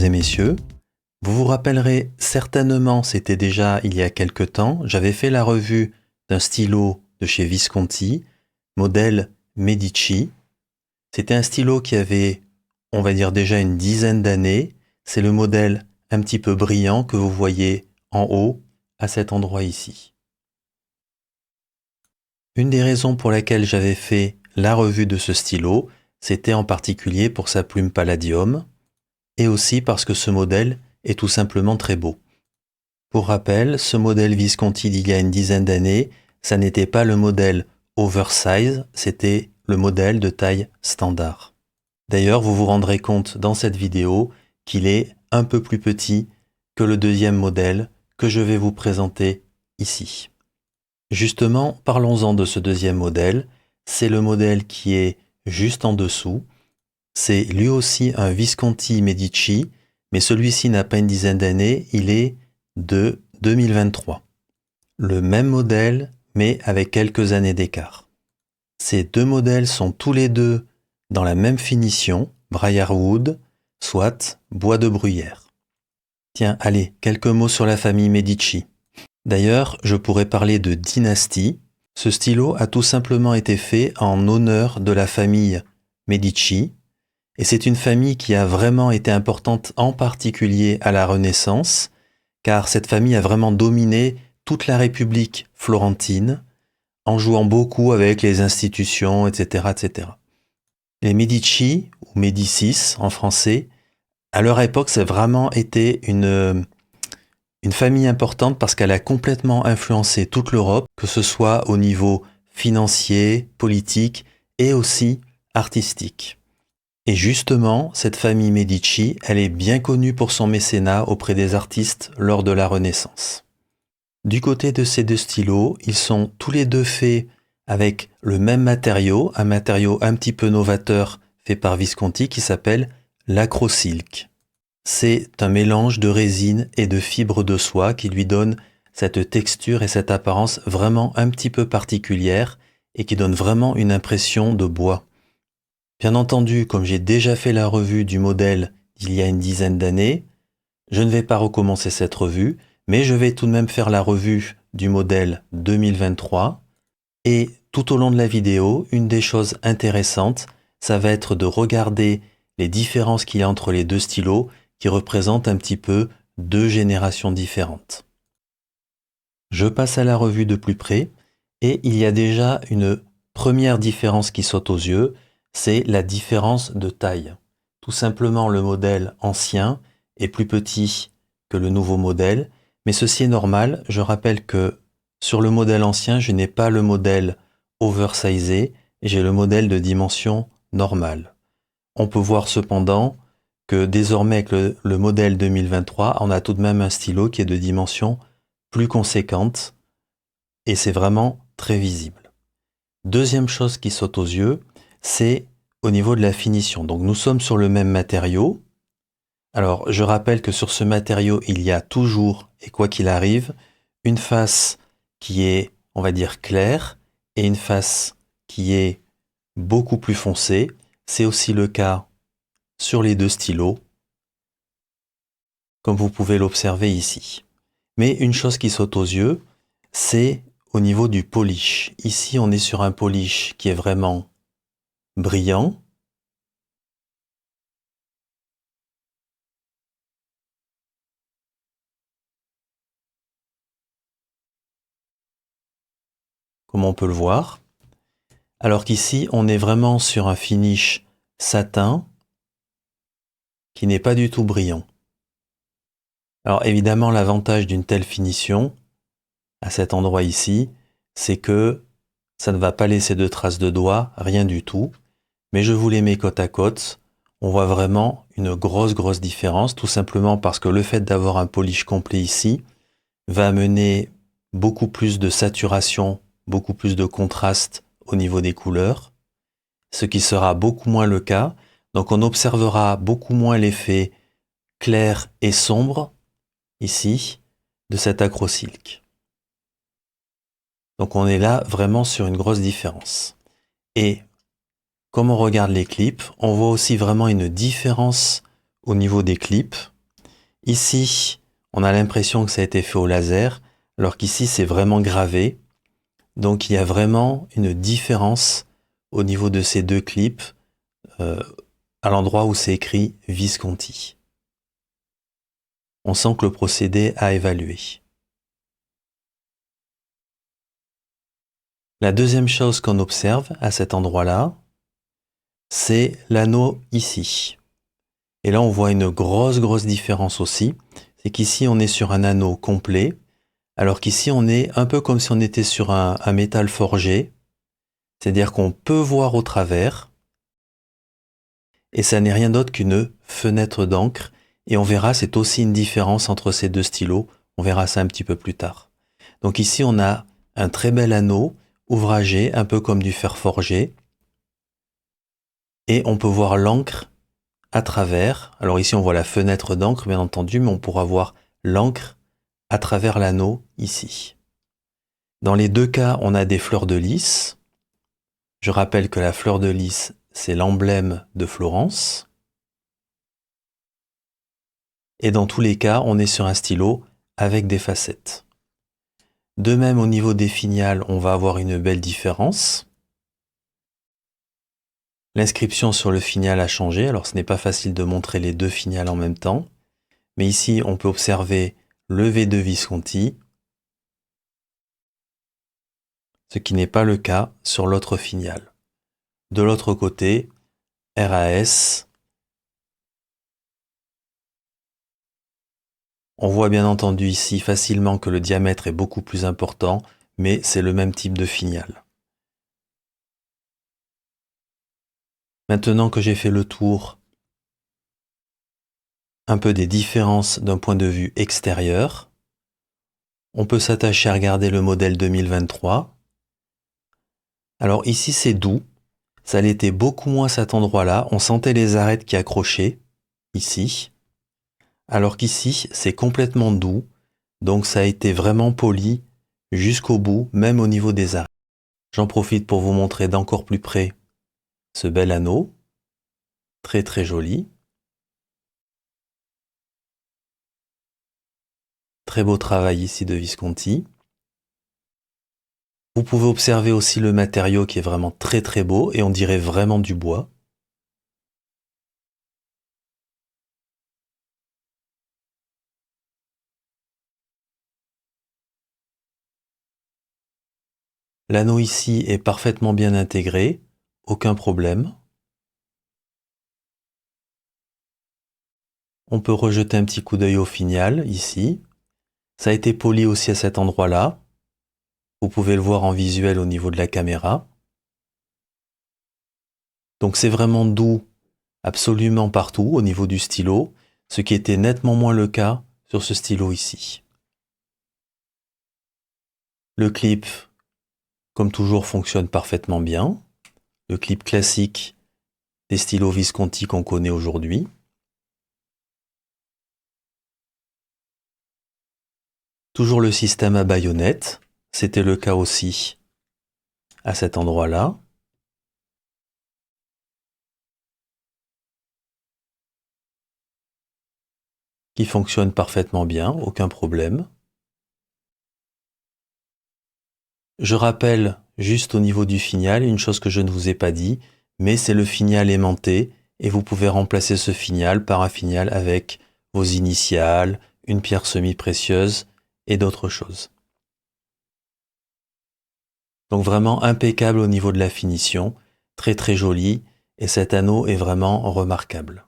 et messieurs. Vous vous rappellerez certainement, c'était déjà il y a quelque temps, j'avais fait la revue d'un stylo de chez Visconti, modèle Medici. C'était un stylo qui avait, on va dire déjà une dizaine d'années. C'est le modèle un petit peu brillant que vous voyez en haut, à cet endroit ici. Une des raisons pour laquelle j'avais fait la revue de ce stylo, c'était en particulier pour sa plume Palladium, et aussi parce que ce modèle est tout simplement très beau. Pour rappel, ce modèle Visconti d'il y a une dizaine d'années, ça n'était pas le modèle oversize, c'était le modèle de taille standard. D'ailleurs, vous vous rendrez compte dans cette vidéo qu'il est un peu plus petit que le deuxième modèle que je vais vous présenter ici. Justement, parlons-en de ce deuxième modèle. C'est le modèle qui est juste en dessous. C'est lui aussi un Visconti Medici, mais celui-ci n'a pas une dizaine d'années, il est de 2023. Le même modèle, mais avec quelques années d'écart. Ces deux modèles sont tous les deux dans la même finition, Briarwood, soit bois de bruyère. Tiens, allez, quelques mots sur la famille Medici. D'ailleurs, je pourrais parler de dynastie. Ce stylo a tout simplement été fait en honneur de la famille Medici, et c'est une famille qui a vraiment été importante en particulier à la Renaissance, car cette famille a vraiment dominé toute la République florentine, en jouant beaucoup avec les institutions, etc., etc. Les Medici, ou Médicis en français, à leur époque, ça a vraiment été une famille importante parce qu'elle a complètement influencé toute l'Europe, que ce soit au niveau financier, politique et aussi artistique. Et justement, cette famille Medici, elle est bien connue pour son mécénat auprès des artistes lors de la Renaissance. Du côté de ces deux stylos, ils sont tous les deux faits avec le même matériau, un matériau un petit peu novateur fait par Visconti qui s'appelle l'acrosilk. C'est un mélange de résine et de fibres de soie qui lui donne cette texture et cette apparence vraiment un petit peu particulière et qui donne vraiment une impression de bois. Bien entendu, comme j'ai déjà fait la revue du modèle d'il y a une dizaine d'années, je ne vais pas recommencer cette revue, mais je vais tout de même faire la revue du modèle 2023. Et tout au long de la vidéo, une des choses intéressantes, ça va être de regarder les différences qu'il y a entre les deux stylos qui représentent un petit peu deux générations différentes. Je passe à la revue de plus près et il y a déjà une première différence qui saute aux yeux, c'est la différence de taille. Tout simplement, le modèle ancien est plus petit que le nouveau modèle, mais ceci est normal. Je rappelle que sur le modèle ancien, je n'ai pas le modèle oversizé, j'ai le modèle de dimension normale. On peut voir cependant que désormais avec le modèle 2023, on a tout de même un stylo qui est de dimension plus conséquente et c'est vraiment très visible. Deuxième chose qui saute aux yeux, c'est au niveau de la finition. Donc nous sommes sur le même matériau. Alors je rappelle que sur ce matériau, il y a toujours, et quoi qu'il arrive, une face qui est, on va dire, claire et une face qui est beaucoup plus foncée. C'est aussi le cas sur les deux stylos, comme vous pouvez l'observer ici. Mais une chose qui saute aux yeux, c'est au niveau du polish. Ici, on est sur un polish qui est vraiment brillant. Comme on peut le voir. Alors qu'ici, on est vraiment sur un finish satin qui n'est pas du tout brillant. Alors évidemment, l'avantage d'une telle finition, à cet endroit ici, c'est que ça ne va pas laisser de traces de doigts, rien du tout. Mais je vous les mets côte à côte. On voit vraiment une grosse différence, tout simplement parce que le fait d'avoir un polish complet ici va amener beaucoup plus de saturation, beaucoup plus de contraste au niveau des couleurs, ce qui sera beaucoup moins le cas. Donc on observera beaucoup moins l'effet clair et sombre, ici, de cet acrosilk. Donc on est là vraiment sur une grosse différence. Et comme on regarde les clips, on voit aussi vraiment une différence au niveau des clips. Ici, on a l'impression que ça a été fait au laser, alors qu'ici, c'est vraiment gravé. Donc, il y a vraiment une différence au niveau de ces deux clips, à l'endroit où c'est écrit Visconti. On sent que le procédé a évalué. La deuxième chose qu'on observe à cet endroit-là, c'est l'anneau ici. Et là, on voit une grosse différence aussi. C'est qu'ici, on est sur un anneau complet, alors qu'ici, on est un peu comme si on était sur un métal forgé. C'est-à-dire qu'on peut voir au travers. Et ça n'est rien d'autre qu'une fenêtre d'encre. Et on verra, c'est aussi une différence entre ces deux stylos. On verra ça un petit peu plus tard. Donc ici, on a un très bel anneau, ouvragé, un peu comme du fer forgé. Et on peut voir l'encre à travers. Alors ici, on voit la fenêtre d'encre, bien entendu, mais on pourra voir l'encre à travers l'anneau ici. Dans les deux cas, on a des fleurs de lys. Je rappelle que la fleur de lys, c'est l'emblème de Florence. Et dans tous les cas, on est sur un stylo avec des facettes. De même, au niveau des finiales, on va avoir une belle différence. L'inscription sur le finial a changé, alors ce n'est pas facile de montrer les deux finiales en même temps. Mais ici, on peut observer le V2 Visconti, ce qui n'est pas le cas sur l'autre finial. De l'autre côté, RAS. On voit bien entendu ici facilement que le diamètre est beaucoup plus important, mais c'est le même type de finial. Maintenant que j'ai fait le tour un peu des différences d'un point de vue extérieur, on peut s'attacher à regarder le modèle 2023. Alors ici c'est doux, ça l'était beaucoup moins à cet endroit-là, on sentait les arêtes qui accrochaient, ici. Alors qu'ici c'est complètement doux, donc ça a été vraiment poli jusqu'au bout, même au niveau des arêtes. J'en profite pour vous montrer d'encore plus près ce bel anneau, très joli. Très beau travail ici de Visconti. Vous pouvez observer aussi le matériau qui est vraiment très beau et on dirait vraiment du bois. L'anneau ici est parfaitement bien intégré, aucun problème. On peut rejeter un petit coup d'œil au finial ici. Ça a été poli aussi à cet endroit-là. Vous pouvez le voir en visuel au niveau de la caméra. Donc c'est vraiment doux absolument partout au niveau du stylo, ce qui était nettement moins le cas sur ce stylo ici. Le clip, comme toujours, fonctionne parfaitement bien. Le clip classique des stylos Visconti qu'on connaît aujourd'hui. Toujours le système à baïonnette, c'était le cas aussi à cet endroit-là. Qui fonctionne parfaitement bien, aucun problème. Je rappelle juste au niveau du finial, une chose que je ne vous ai pas dit, mais c'est le finial aimanté et vous pouvez remplacer ce finial par un finial avec vos initiales, une pierre semi-précieuse et d'autres choses. Donc vraiment impeccable au niveau de la finition, très joli et cet anneau est vraiment remarquable.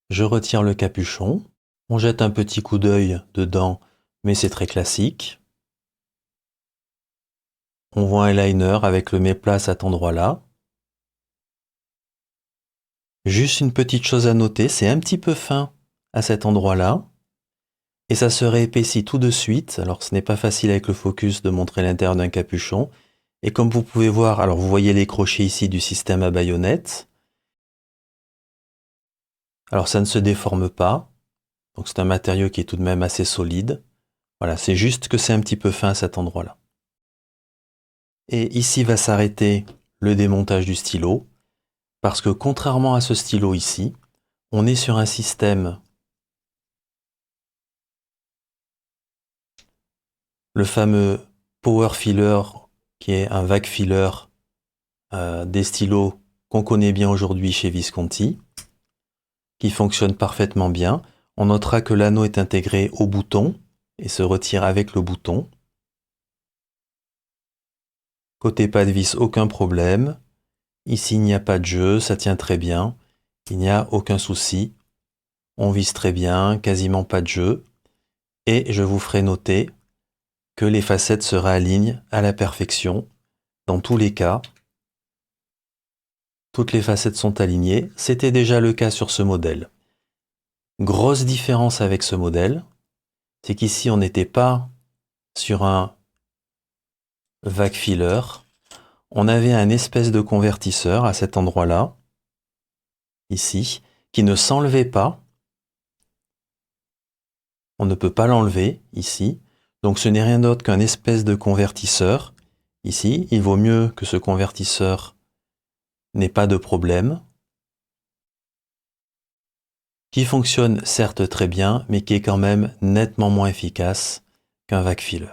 Je retire le capuchon, on jette un petit coup d'œil dedans, mais c'est très classique. On voit un liner avec le méplate à cet endroit-là. Juste une petite chose à noter, c'est un petit peu fin à cet endroit-là. Et ça se réépaissit tout de suite. Alors ce n'est pas facile avec le focus de montrer l'intérieur d'un capuchon. Et comme vous pouvez voir, alors vous voyez les crochets ici du système à baïonnette. Alors ça ne se déforme pas. Donc c'est un matériau qui est tout de même assez solide. Voilà, c'est juste que c'est un petit peu fin à cet endroit-là. Et ici va s'arrêter le démontage du stylo. Parce que contrairement à ce stylo ici, on est sur un système, le fameux Power Filler, qui est un vague filler des stylos qu'on connaît bien aujourd'hui chez Visconti, qui fonctionne parfaitement bien. On notera que l'anneau est intégré au bouton et se retire avec le bouton. Côté pas de vis, aucun problème. Ici, il n'y a pas de jeu, ça tient très bien. Il n'y a aucun souci. On vise très bien, quasiment pas de jeu. Et je vous ferai noter que les facettes se réalignent à la perfection. Dans tous les cas, toutes les facettes sont alignées. C'était déjà le cas sur ce modèle. Grosse différence avec ce modèle, c'est qu'ici, on n'était pas sur un vague filler. On avait un espèce de convertisseur à cet endroit-là, ici, qui ne s'enlevait pas. On ne peut pas l'enlever, ici. Donc ce n'est rien d'autre qu'un espèce de convertisseur. Ici, il vaut mieux que ce convertisseur n'ait pas de problème. Qui fonctionne certes très bien, mais qui est quand même nettement moins efficace qu'un vague filler.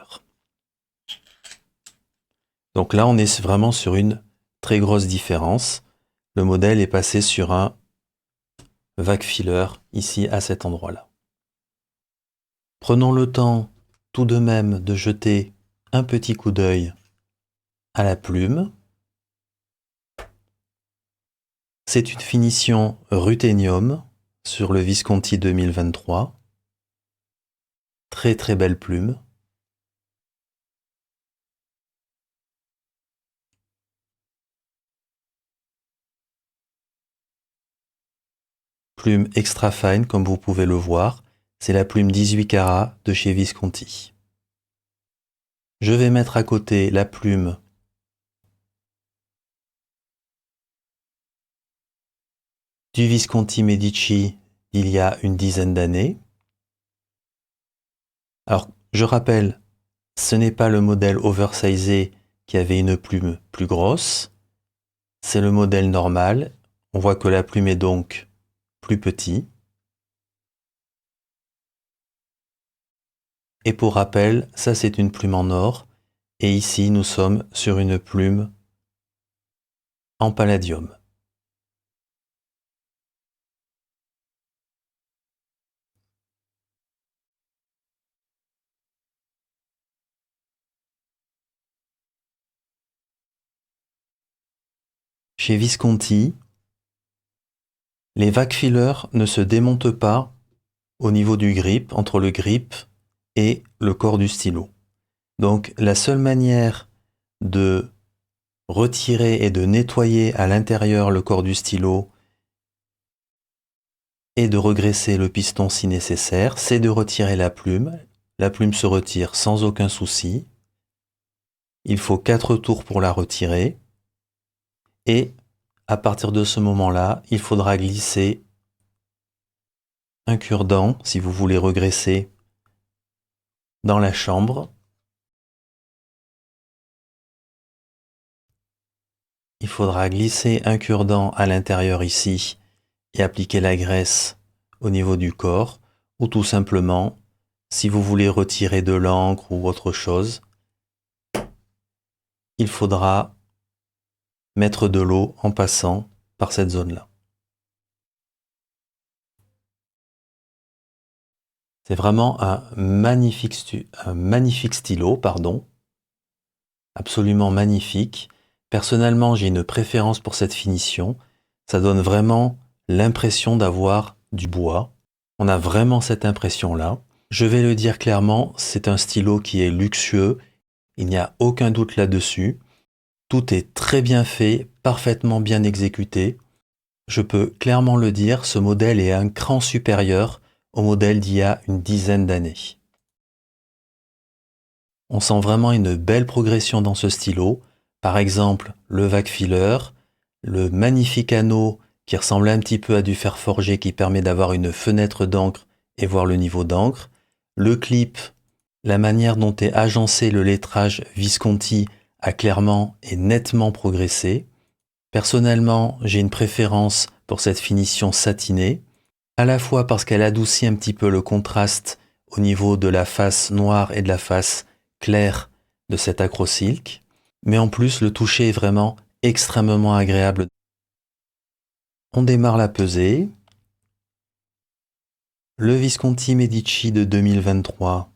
Donc là, on est vraiment sur une très grosse différence. Le modèle est passé sur un vague filler, ici, à cet endroit-là. Prenons le temps tout de même de jeter un petit coup d'œil à la plume. C'est une finition ruthénium sur le Visconti 2023. Très très belle plume. Plume extra fine comme vous pouvez le voir. C'est la plume 18 carats de chez Visconti. Je vais mettre à côté la plume du Visconti Medici d'il y a une dizaine d'années. Alors, je rappelle, ce n'est pas le modèle oversizé qui avait une plume plus grosse. C'est le modèle normal. On voit que la plume est donc plus petite. Et pour rappel, ça c'est une plume en or. Et ici, nous sommes sur une plume en palladium. Chez Visconti, les vague fillers ne se démontent pas au niveau du grip, entre le grip et le corps du stylo. Donc la seule manière de retirer et de nettoyer à l'intérieur le corps du stylo et de regresser le piston si nécessaire, c'est de retirer la plume. La plume se retire sans aucun souci. Il faut 4 tours pour la retirer. Et à partir de ce moment-là, il faudra glisser un cure-dent, si vous voulez regresser, dans la chambre. Il faudra glisser un cure-dent à l'intérieur ici et appliquer la graisse au niveau du corps, ou tout simplement, si vous voulez retirer de l'encre ou autre chose, il faudra mettre de l'eau en passant par cette zone-là. C'est vraiment un magnifique stylo, absolument magnifique. Personnellement, j'ai une préférence pour cette finition. Ça donne vraiment l'impression d'avoir du bois. On a vraiment cette impression-là. Je vais le dire clairement, c'est un stylo qui est luxueux. Il n'y a aucun doute là-dessus. Tout est très bien fait, parfaitement bien exécuté. Je peux clairement le dire, ce modèle est un cran supérieur au modèle d'il y a une dizaine d'années. On sent vraiment une belle progression dans ce stylo. Par exemple, le vague filler, le magnifique anneau qui ressemble un petit peu à du fer forgé qui permet d'avoir une fenêtre d'encre et voir le niveau d'encre. Le clip, la manière dont est agencé le lettrage Visconti a clairement et nettement progressé. Personnellement, j'ai une préférence pour cette finition satinée, à la fois parce qu'elle adoucit un petit peu le contraste au niveau de la face noire et de la face claire de cet acrylique, mais en plus le toucher est vraiment extrêmement agréable. On démarre la pesée. Le Visconti Medici de 2023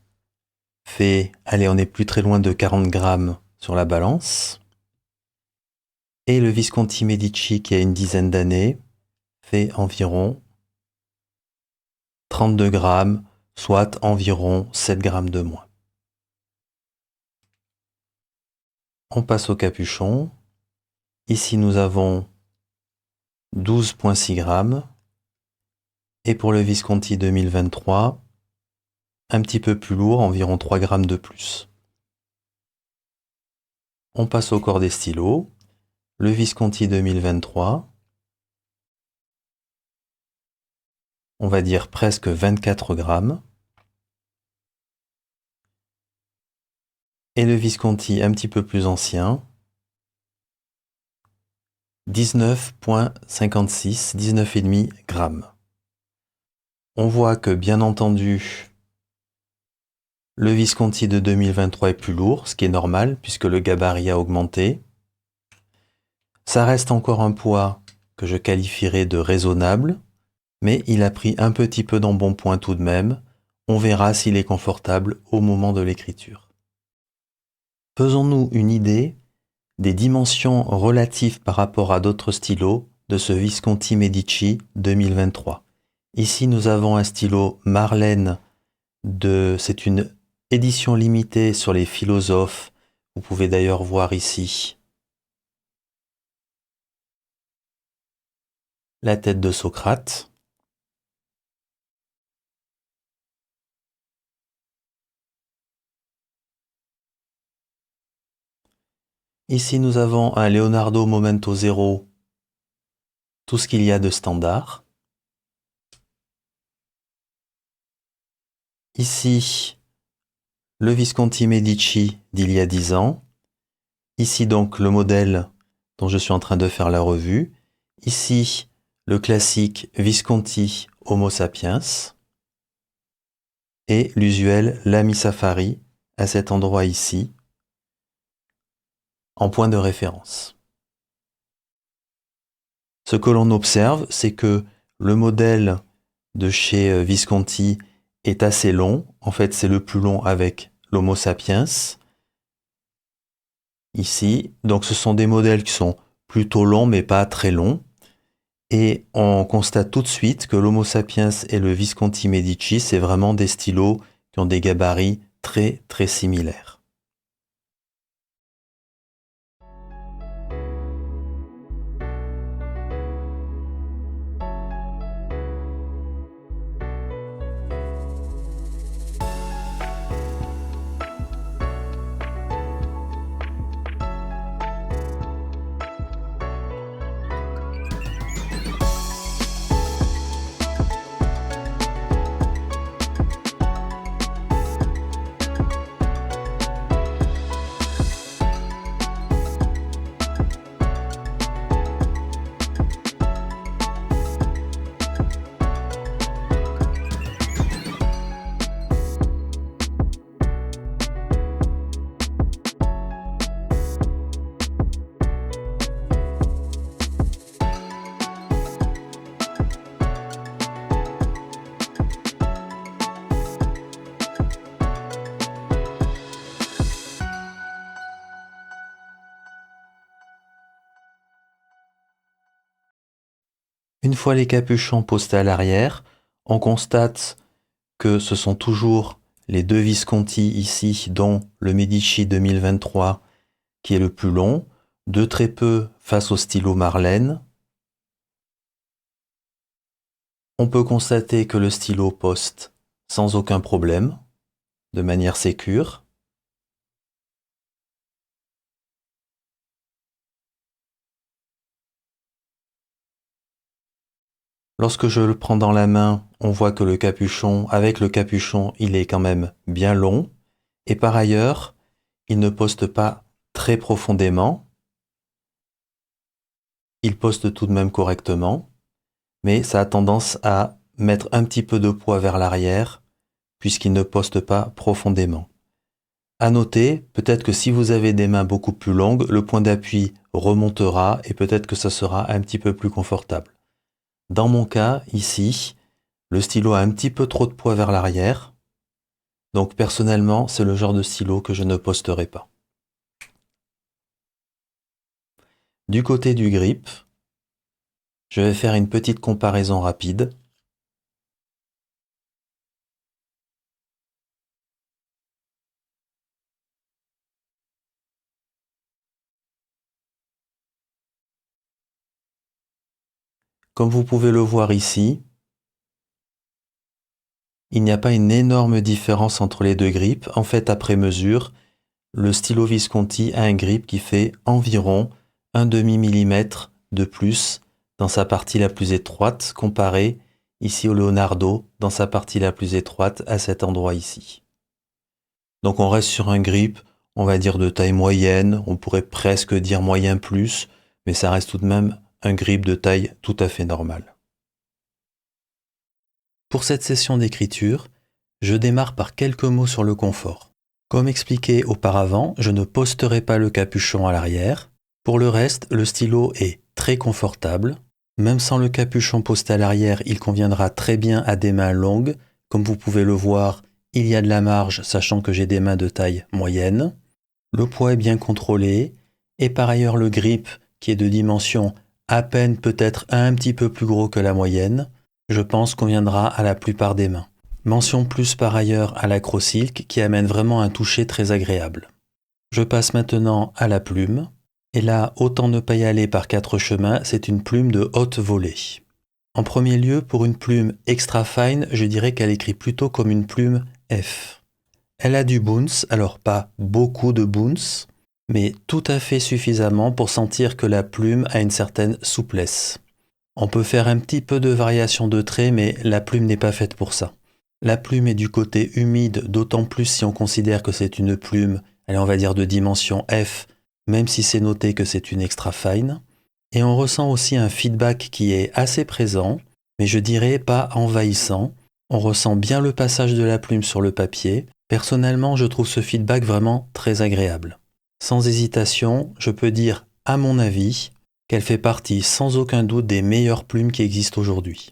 fait, allez, on n'est plus très loin de 40 grammes sur la balance. Et le Visconti Medici qui a une dizaine d'années fait environ 32 grammes, soit environ 7 grammes de moins. On passe au capuchon. Ici, nous avons 12,6 grammes. Et pour le Visconti 2023, un petit peu plus lourd, environ 3 grammes de plus. On passe au corps des stylos. Le Visconti 2023, on va dire presque 24 grammes. Et le Visconti un petit peu plus ancien, 19,56, 19,5 grammes. On voit que, bien entendu, le Visconti de 2023 est plus lourd, ce qui est normal puisque le gabarit a augmenté. Ça reste encore un poids que je qualifierais de raisonnable, mais il a pris un petit peu d'embonpoint tout de même. On verra s'il est confortable au moment de l'écriture. Faisons-nous une idée des dimensions relatives par rapport à d'autres stylos de ce Visconti Medici 2023. Ici, nous avons un stylo Marlène c'est une édition limitée sur les philosophes. Vous pouvez d'ailleurs voir ici la tête de Socrate. Ici, nous avons un Leonardo Momento Zero, tout ce qu'il y a de standard. Ici, le Visconti Medici d'il y a 10 ans. Ici donc le modèle dont je suis en train de faire la revue. Ici, le classique Visconti Homo sapiens. Et l'usuel Lamy Safari à cet endroit ici, en point de référence. Ce que l'on observe, c'est que le modèle de chez Visconti est assez long. En fait, c'est le plus long avec l'Homo sapiens. Ici, donc ce sont des modèles qui sont plutôt longs, mais pas très longs. Et on constate tout de suite que l'Homo sapiens et le Visconti Medici, c'est vraiment des stylos qui ont des gabarits très très similaires. Une fois les capuchons postés à l'arrière, on constate que ce sont toujours les deux Visconti ici, dont le Medici 2023 qui est le plus long, de très peu face au stylo Marlène. On peut constater que le stylo poste sans aucun problème, de manière sécure. Lorsque je le prends dans la main, on voit que avec le capuchon, il est quand même bien long. Et par ailleurs, il ne poste pas très profondément. il poste tout de même correctement, mais ça a tendance à mettre un petit peu de poids vers l'arrière, puisqu'il ne poste pas profondément. À noter, peut-être que si vous avez des mains beaucoup plus longues, le point d'appui remontera et peut-être que ça sera un petit peu plus confortable. Dans mon cas, ici, le stylo a un petit peu trop de poids vers l'arrière, donc personnellement, c'est le genre de stylo que je ne posterai pas. Du côté du grip, je vais faire une petite comparaison rapide. Comme vous pouvez le voir ici, il n'y a pas une énorme différence entre les deux grips. En fait, après mesure, le stylo Visconti a un grip qui fait environ 1/2 millimètre de plus dans sa partie la plus étroite, comparé ici au Leonardo dans sa partie la plus étroite à cet endroit ici. Donc on reste sur un grip, on va dire de taille moyenne, on pourrait presque dire moyen plus, mais ça reste tout de même un grip de taille tout à fait normale. Pour cette session d'écriture, je démarre par quelques mots sur le confort. Comme expliqué auparavant, je ne posterai pas le capuchon à l'arrière. Pour le reste, le stylo est très confortable. Même sans le capuchon posté à l'arrière, il conviendra très bien à des mains longues. Comme vous pouvez le voir, il y a de la marge, sachant que j'ai des mains de taille moyenne. Le poids est bien contrôlé. Et par ailleurs, le grip, qui est de dimension à peine peut-être un petit peu plus gros que la moyenne, je pense conviendra à la plupart des mains. Mention plus par ailleurs à l'Acrosilk qui amène vraiment un toucher très agréable. Je passe maintenant à la plume. Et là, autant ne pas y aller par 4 chemins, c'est une plume de haute volée. En premier lieu, pour une plume extra fine, je dirais qu'elle écrit plutôt comme une plume F. Elle a du bounce, alors pas beaucoup de bounce, mais tout à fait suffisamment pour sentir que la plume a une certaine souplesse. On peut faire un petit peu de variation de trait, mais la plume n'est pas faite pour ça. La plume est du côté humide, d'autant plus si on considère que c'est une plume, allez, on va dire de dimension F, même si c'est noté que c'est une extra fine. Et on ressent aussi un feedback qui est assez présent, mais je dirais pas envahissant. On ressent bien le passage de la plume sur le papier. Personnellement, je trouve ce feedback vraiment très agréable. Sans hésitation, je peux dire, à mon avis, qu'elle fait partie sans aucun doute des meilleures plumes qui existent aujourd'hui.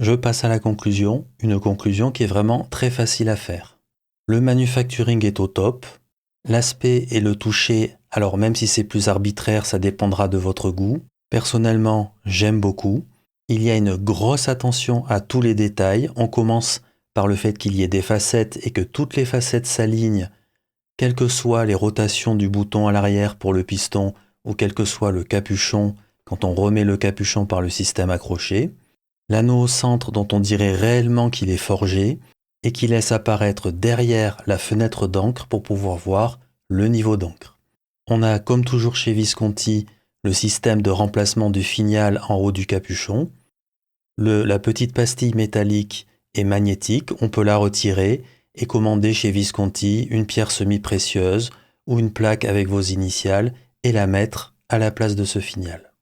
Je passe à la conclusion, une conclusion qui est vraiment très facile à faire. Le manufacturing est au top, l'aspect et le toucher, alors même si c'est plus arbitraire, ça dépendra de votre goût. Personnellement, j'aime beaucoup. Il y a une grosse attention à tous les détails. On commence par le fait qu'il y ait des facettes et que toutes les facettes s'alignent, quelles que soient les rotations du bouton à l'arrière pour le piston ou quel que soit le capuchon quand on remet le capuchon par le système accroché. L'anneau au centre dont on dirait réellement qu'il est forgé et qui laisse apparaître derrière la fenêtre d'encre pour pouvoir voir le niveau d'encre. On a, comme toujours chez Visconti, le système de remplacement du finial en haut du capuchon. La petite pastille métallique est magnétique, on peut la retirer et commander chez Visconti une pierre semi-précieuse ou une plaque avec vos initiales et la mettre à la place de ce Finial.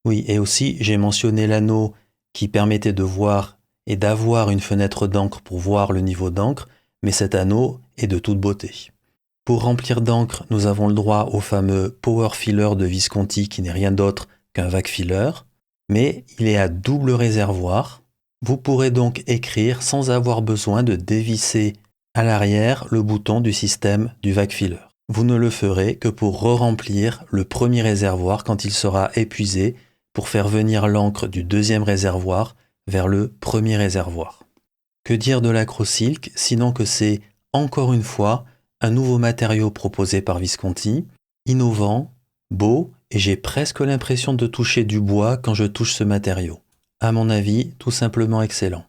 Oui, et aussi j'ai mentionné l'anneau qui permettait de voir et d'avoir une fenêtre d'encre pour voir le niveau d'encre, mais cet anneau est de toute beauté. Pour remplir d'encre, nous avons le droit au fameux Power Filler de Visconti qui n'est rien d'autre qu'un vac filler, mais il est à double réservoir. Vous pourrez donc écrire sans avoir besoin de dévisser à l'arrière le bouton du système du vac filler. Vous ne le ferez que pour re-remplir le premier réservoir quand il sera épuisé pour faire venir l'encre du deuxième réservoir vers le premier réservoir. Que dire de l'Acrosilk, sinon que c'est, encore une fois, un nouveau matériau proposé par Visconti, innovant, beau, et j'ai presque l'impression de toucher du bois quand je touche ce matériau. À mon avis, tout simplement excellent.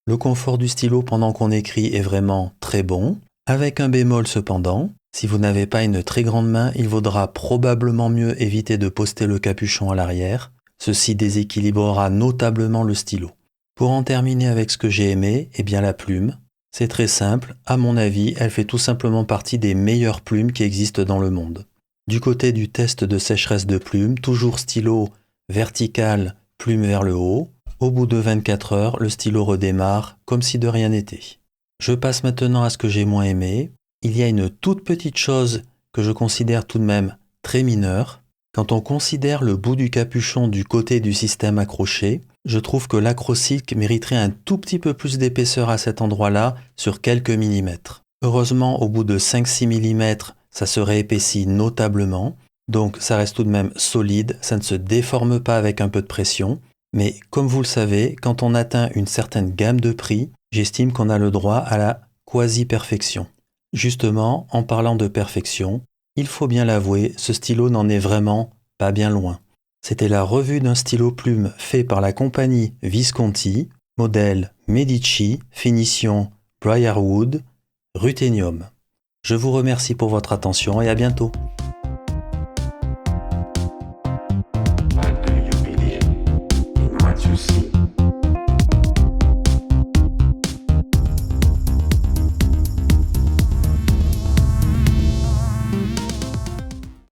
Le confort du stylo pendant qu'on écrit est vraiment très bon, avec un bémol cependant. Si vous n'avez pas une très grande main, il vaudra probablement mieux éviter de poster le capuchon à l'arrière. Ceci déséquilibrera notablement le stylo. Pour en terminer avec ce que j'ai aimé, eh bien la plume. C'est très simple, à mon avis, elle fait tout simplement partie des meilleures plumes qui existent dans le monde. Du côté du test de sécheresse de plume, toujours stylo vertical, plume vers le haut. Au bout de 24 heures, le stylo redémarre comme si de rien n'était. Je passe maintenant à ce que j'ai moins aimé. Il y a une toute petite chose que je considère tout de même très mineure. Quand on considère le bout du capuchon du côté du système accroché, je trouve que l'Acrosilk mériterait un tout petit peu plus d'épaisseur à cet endroit-là sur quelques millimètres. Heureusement, au bout de 5-6 mm, ça se réépaissit notablement, donc ça reste tout de même solide, ça ne se déforme pas avec un peu de pression, mais comme vous le savez, quand on atteint une certaine gamme de prix, j'estime qu'on a le droit à la quasi-perfection. Justement, en parlant de perfection, il faut bien l'avouer, ce stylo n'en est vraiment pas bien loin. C'était la revue d'un stylo plume fait par la compagnie Visconti, modèle Medici, finition Briarwood, Ruthenium. Je vous remercie pour votre attention et à bientôt.